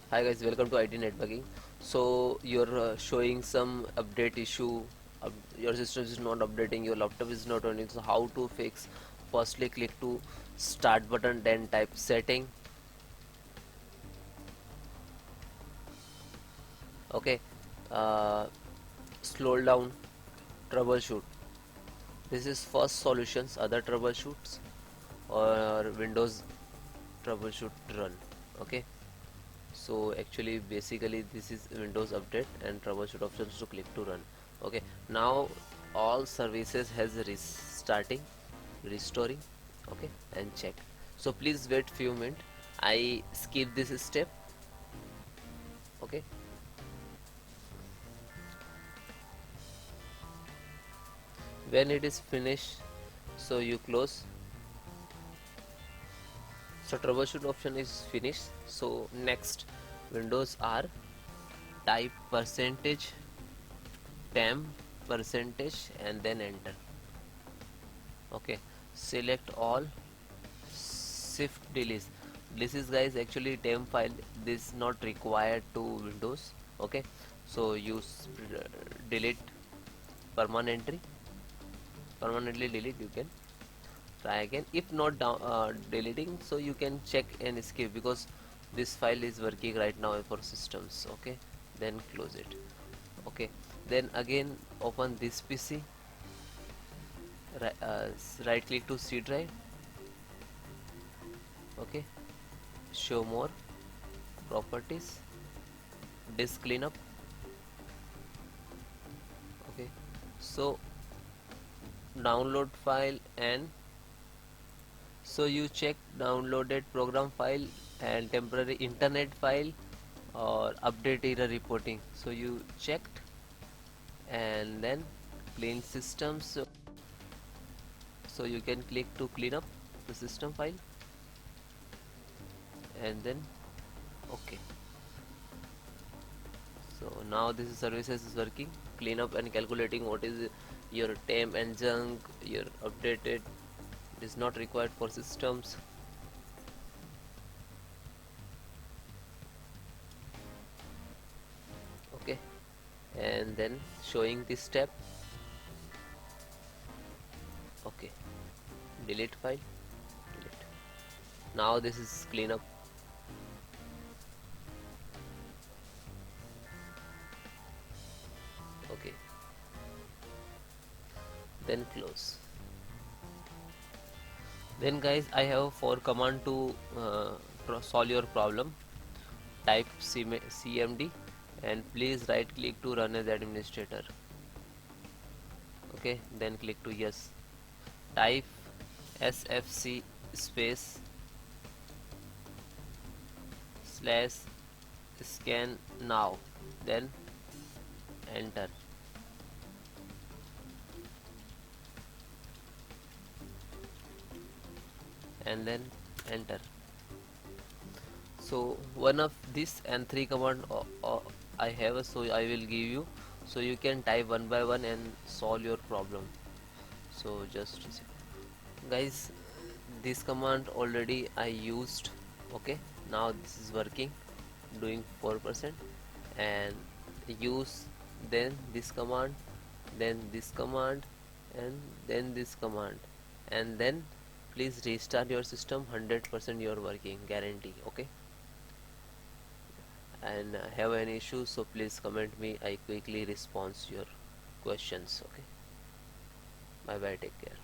Hi guys, welcome to IT Networking. So you're showing some update issue. Your system is not updating. Your laptop is not running. So how to fix? Firstly, click to start button, then type setting. Okay. Uh, Scroll down. Troubleshoot. This is first solutions. Other troubleshoots or Windows troubleshoot run. Okay. So actually basically this is Windows update and troubleshoot options to click to run. Okay, now all services has restarting, restoring. Okay, and check. So please wait few minutes. I skip this step. Okay, when it is finished, so you close. So troubleshoot option is finished. So next, Windows R, type percentage temp percentage and then enter. Okay, select all, shift delete. This is guys actually temp file. This not required to Windows. Okay, so use delete permanently. Permanently delete. You can try again. If not deleting, so you can check and escape because this file is working right now for systems. Okay, then close it. Okay, then again open this PC. Right click to C drive. Okay, show more properties, disk cleanup. Okay, so download file, and so you check downloaded program file and temporary internet file or update error reporting. So you checked, and then clean systems. So you can click to clean up the system file, and then okay. So now this is services is working. Clean up and calculating what is your temp and junk, your updated is not required for systems. Okay, and then showing this step. Okay, delete file, delete. Now this is clean up. Okay, then close. Then guys, I have four command to solve your problem. Type CMD and please right click to run as administrator. Okay, then click to yes. Type sfc space slash scan now, then enter, and then enter. So one of this and three command I have, so I will give you, so you can type one by one and solve your problem. So just guys, this command already I used. Okay, now this is working, doing 4%, and use then this command, then this command, and then this command, and then please restart your system. 100% you're working, guarantee. Okay, and have any issues, so please comment me. I quickly respond your questions. Okay, bye bye, take care.